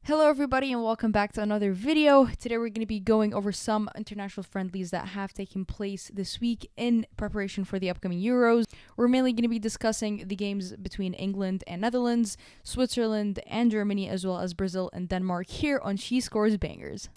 Hello everybody and welcome back to another video. Today we're going to be going over some international friendlies that have taken place this week in preparation for the upcoming Euros. We're mainly going to be discussing the games between England and Netherlands, Switzerland and Germany, as well as Brazil and Denmark here on She Scores Bangers.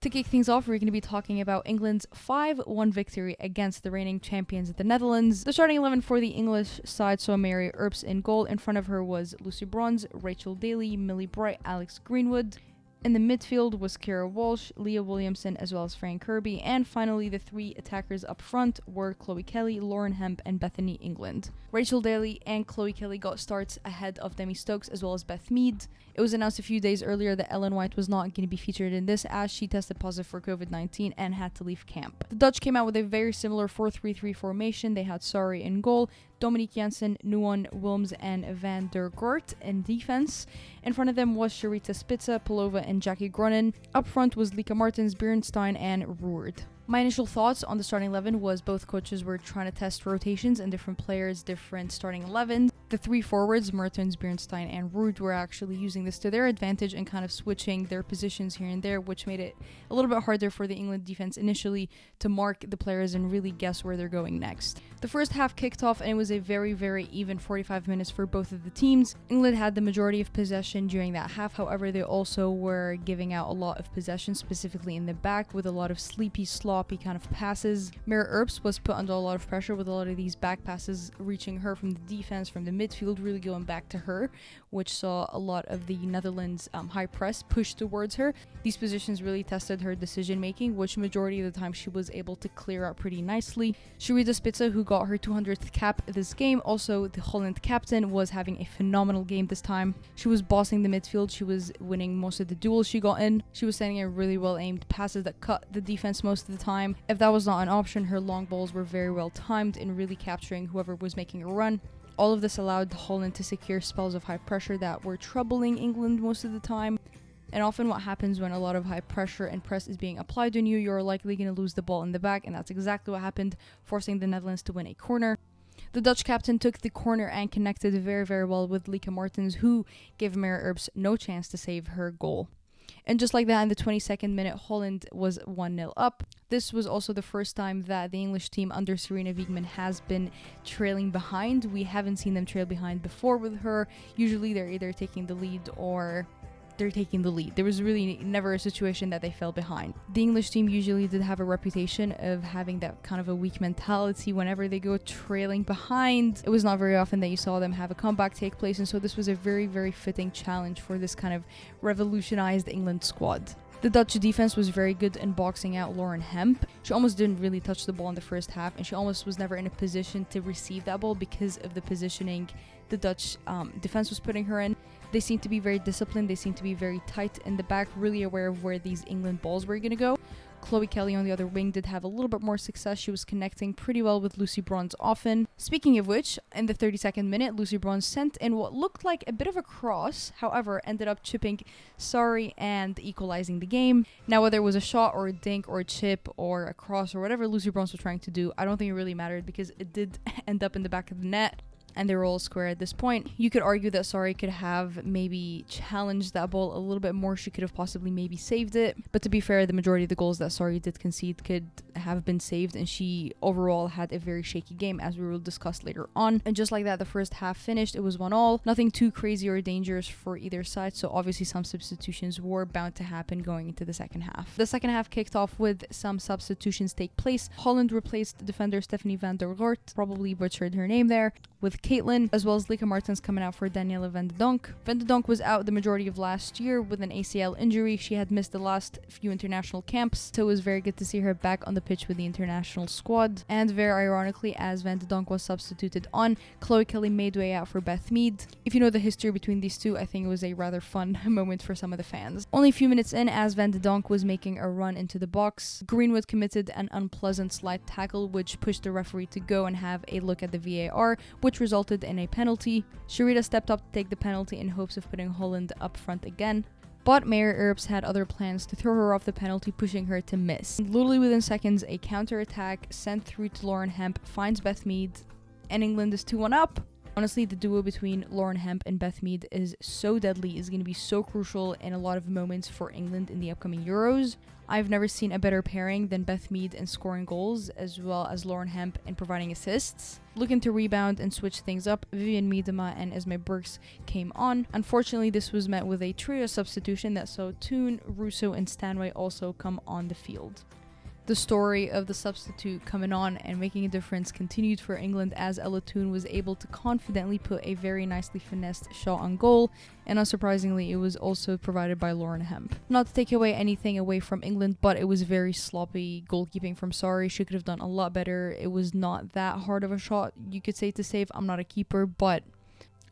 To kick things off, we're going to be talking about England's 5-1 victory against the reigning champions, the Netherlands. The starting 11 for the English side saw Mary Earps in goal. In front of her was Lucy Bronze, Rachel Daly, Millie Bright, Alex Greenwood. In the midfield was Kara Walsh, Leah Williamson, as well as Fran Kirby. And finally, the three attackers up front were Chloe Kelly, Lauren Hemp, and Bethany England. Rachel Daly and Chloe Kelly got starts ahead of Demi Stokes as well as Beth Mead. It was announced a few days earlier that Ellen White was not going to be featured in this as she tested positive for COVID-19 and had to leave camp. The Dutch came out with a very similar 4-3-3 formation. They had Sari in goal, Dominique Janssen, Nuon, Wilms, and Van der Gort in defense. In front of them was Sharita Spitza, Palova, and Jackie Gronin. Up front was Lika Martens, Bernstein, and Roerd. My initial thoughts on the starting 11 was both coaches were trying to test rotations and different players, different starting 11s. The three forwards, Mertens, Bernstein, and Roerd, were actually using this to their advantage and kind of switching their positions here and there, which made it a little bit harder for the England defense initially to mark the players and really guess where they're going next. The first half kicked off and it was a very, very even 45 minutes for both of the teams. England had the majority of possession during that half, however, they also were giving out a lot of possession, specifically in the back, with a lot of sleepy, sloppy kind of passes. Mira Earps was put under a lot of pressure with a lot of these back passes reaching her from the defense, from the midfield, really going back to her, which saw a lot of the Netherlands high press pushed towards her. These positions really tested her decision making, which majority of the time she was able to clear out pretty nicely. Sharita Spitza, who got her 200th cap this game, also the Holland captain, was having a phenomenal game this time. She was bossing the midfield, she was winning most of the duels she got in, she was sending in really well aimed passes that cut the defense most of the time. If that was not an option, her long balls were very well timed in really capturing whoever was making a run. All of this allowed Holland to secure spells of high pressure that were troubling England most of the time. And often what happens when a lot of high pressure and press is being applied on you, you're likely going to lose the ball in the back, and that's exactly what happened, forcing the Netherlands to win a corner. The Dutch captain took the corner and connected very, very well with Lika Martens, who gave Mara Earps no chance to save her goal. And just like that, in the 22nd minute, Holland was 1-0 up. This was also the first time that the English team under Serena Wiegman has been trailing behind. We haven't seen them trail behind before with her. Usually they're either taking the lead or they're taking the lead. There was really never a situation that they fell behind. The English team usually did have a reputation of having that kind of a weak mentality whenever they go trailing behind. It was not very often that you saw them have a comeback take place, and so this was a very, very fitting challenge for this kind of revolutionized England squad. The Dutch defense was very good in boxing out Lauren Hemp. She almost didn't really touch the ball in the first half, and she almost was never in a position to receive that ball because of the positioning the Dutch defense was putting her in. They seemed to be very disciplined, they seemed to be very tight in the back, really aware of where these England balls were going to go. Chloe Kelly on the other wing did have a little bit more success. She was connecting pretty well with Lucy Bronze often. Speaking of which, in the 32nd minute, Lucy Bronze sent in what looked like a bit of a cross, however, ended up chipping Sari and equalizing the game. Now, whether it was a shot or a dink or a chip or a cross or whatever Lucy Bronze was trying to do, I don't think it really mattered because it did end up in the back of the net. And they were all square at this point. You could argue that Sari could have maybe challenged that ball a little bit more. She could have possibly maybe saved it. But to be fair, the majority of the goals that Sari did concede could have been saved. And she overall had a very shaky game, as we will discuss later on. And just like that, the first half finished. It was 1-1. Nothing too crazy or dangerous for either side. So obviously some substitutions were bound to happen going into the second half. The second half kicked off with some substitutions take place. Holland replaced defender Stephanie Van der Gort, probably butchered her name there, with Caitlin, as well as Lika Martens coming out for Daniela Van de Donk. Van de Donk was out the majority of last year with an ACL injury. She had missed the last few international camps, so it was very good to see her back on the pitch with the international squad. And very ironically, as Van de Donk was substituted on, Chloe Kelly made way out for Beth Mead. If you know the history between these two, I think it was a rather fun moment for some of the fans. Only a few minutes in, as Van de Donk was making a run into the box, Greenwood committed an unpleasant slide tackle, which pushed the referee to go and have a look at the VAR, which resulted in a penalty. Sharita stepped up to take the penalty in hopes of putting Holland up front again. But Mary Earps had other plans to throw her off the penalty, pushing her to miss. Literally within seconds, a counter-attack sent through to Lauren Hemp finds Beth Mead, and England is 2-1 up. Honestly, the duo between Lauren Hemp and Beth Mead is so deadly, is going to be so crucial in a lot of moments for England in the upcoming Euros. I've never seen a better pairing than Beth Mead in scoring goals, as well as Lauren Hemp in providing assists. Looking to rebound and switch things up, Vivian Miedema and Esme Burks came on. Unfortunately, this was met with a trio substitution that saw Toon, Russo, and Stanway also come on the field. The story of the substitute coming on and making a difference continued for England as Ella Toon was able to confidently put a very nicely finessed shot on goal, and unsurprisingly it was also provided by Lauren Hemp. Not to take anything away from England, but it was very sloppy goalkeeping from Sari. She could have done a lot better. It was not that hard of a shot, you could say, to save. I'm not a keeper, but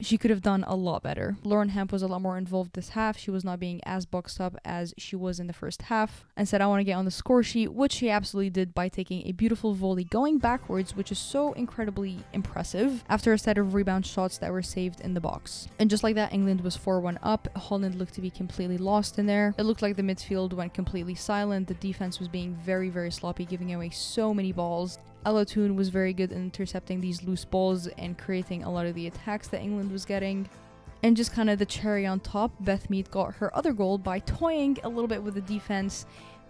she could have done a lot better. Lauren Hemp was a lot more involved this half. She was not being as boxed up as she was in the first half, and said, I want to get on the score sheet, which she absolutely did by taking a beautiful volley going backwards, which is so incredibly impressive after a set of rebound shots that were saved in the box. And just like that, England was 4-1 up. Holland looked to be completely lost in there. It looked like the midfield went completely silent. The defense was being very, very sloppy, giving away so many balls. Ella Toon was very good in intercepting these loose balls and creating a lot of the attacks that England was getting. And just kind of the cherry on top, Beth Mead got her other goal by toying a little bit with the defense,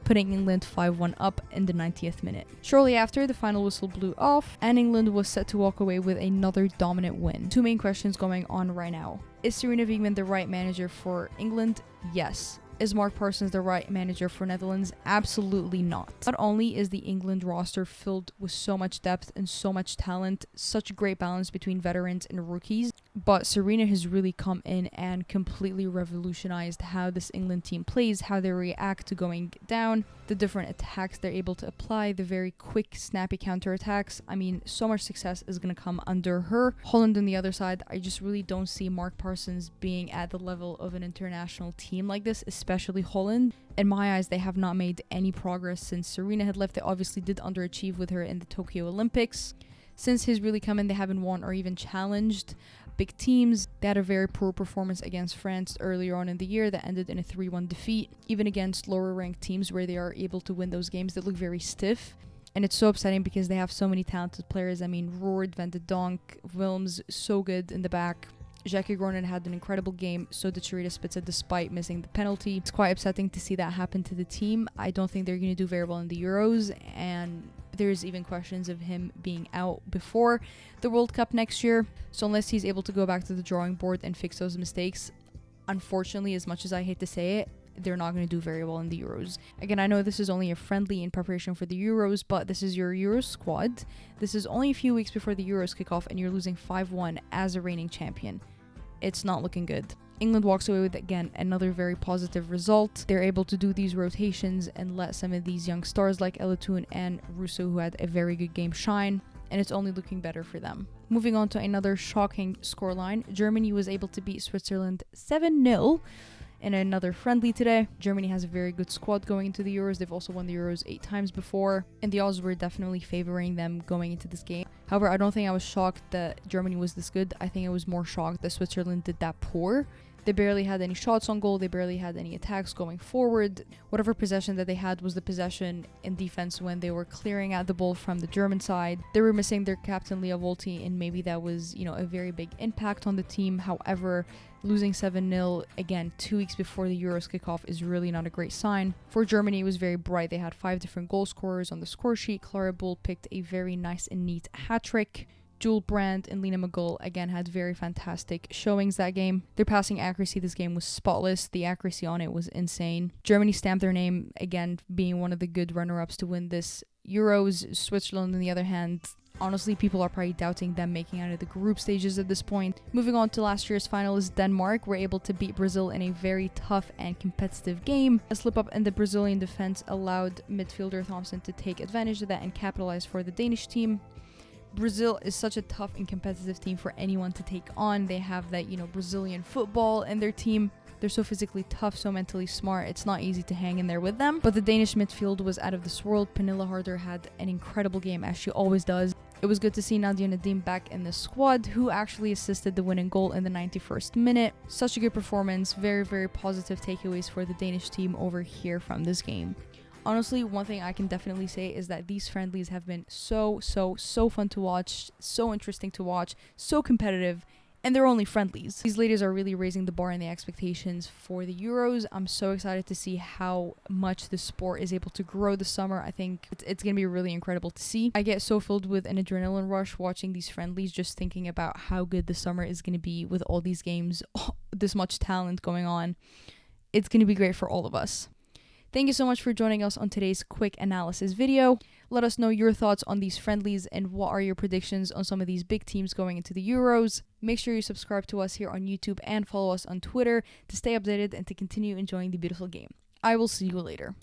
putting England 5-1 up in the 90th minute. Shortly after, the final whistle blew off, and England was set to walk away with another dominant win. Two main questions going on right now. Is Sarina Wiegman the right manager for England? Yes. Is Mark Parsons the right manager for Netherlands? Absolutely not. Not only is the England roster filled with so much depth and so much talent, such a great balance between veterans and rookies, but Sarina has really come in and completely revolutionized how this England team plays, how they react to going down, the different attacks they're able to apply, the very quick, snappy counterattacks. I mean, so much success is going to come under her. Holland on the other side, I just really don't see Mark Parsons being at the level of an international team like this, especially Holland. In my eyes, they have not made any progress since Sarina had left. They obviously did underachieve with her in the Tokyo Olympics. Since he's really come in, they haven't won or even challenged big teams. They had a very poor performance against France earlier on in the year that ended in a 3-1 defeat. Even against lower ranked teams where they are able to win those games, they look very stiff. And it's so upsetting because they have so many talented players. I mean, Roord, Van de Donk, Wilms, so good in the back. Jackie Groningen had an incredible game, so did Sharita Spitza despite missing the penalty. It's quite upsetting to see that happen to the team. I don't think they're going to do very well in the Euros, and there's even questions of him being out before the World Cup next year. So unless he's able to go back to the drawing board and fix those mistakes, unfortunately, as much as I hate to say it, they're not going to do very well in the Euros. Again, I know this is only a friendly in preparation for the Euros, but this is your Euros squad. This is only a few weeks before the Euros kick off, and you're losing 5-1 as a reigning champion. It's not looking good. England walks away with, again, another very positive result. They're able to do these rotations and let some of these young stars like Ella Toon and Russo, who had a very good game, shine, and it's only looking better for them. Moving on to another shocking scoreline, Germany was able to beat Switzerland 7-0 in another friendly today. Germany has a very good squad going into the Euros. They've also won the Euros 8 times before, and the odds were definitely favoring them going into this game. However, I don't think I was shocked that Germany was this good. I think I was more shocked that Switzerland did that poor. They barely had any shots on goal. They barely had any attacks going forward. Whatever possession that they had was the possession in defense when they were clearing out the ball from the German side. They were missing their captain, Leah Volti, and maybe that was, a very big impact on the team. However, losing 7-0, again, 2 weeks before the Euros kickoff is really not a great sign. For Germany, it was very bright. They had 5 different goal scorers on the score sheet. Clara Bull picked a very nice and neat hat-trick. Jewel Brandt and Lena McGull again had very fantastic showings that game. Their passing accuracy this game was spotless. The accuracy on it was insane. Germany stamped their name, again, being one of the good runner-ups to win this Euros. Switzerland, on the other hand, honestly, people are probably doubting them making out of the group stages at this point. Moving on to last year's finalists, Denmark were able to beat Brazil in a very tough and competitive game. A slip-up in the Brazilian defense allowed midfielder Thompson to take advantage of that and capitalize for the Danish team. Brazil is such a tough and competitive team for anyone to take on. They have that, Brazilian football in their team. They're so physically tough, so mentally smart. It's not easy to hang in there with them. But the Danish midfield was out of this world. Pernille Harder had an incredible game, as she always does. It was good to see Nadia Nadim back in the squad, who actually assisted the winning goal in the 91st minute. Such a good performance. Very, very positive takeaways for the Danish team over here from this game. Honestly, one thing I can definitely say is that these friendlies have been so fun to watch, so interesting to watch, so competitive, and they're only friendlies. These ladies are really raising the bar and the expectations for the Euros. I'm so excited to see how much the sport is able to grow this summer. I think it's going to be really incredible to see. I get so filled with an adrenaline rush watching these friendlies, just thinking about how good the summer is going to be with all these games, this much talent going on. It's going to be great for all of us. Thank you so much for joining us on today's quick analysis video. Let us know your thoughts on these friendlies and what are your predictions on some of these big teams going into the Euros. Make sure you subscribe to us here on YouTube and follow us on Twitter to stay updated and to continue enjoying the beautiful game. I will see you later.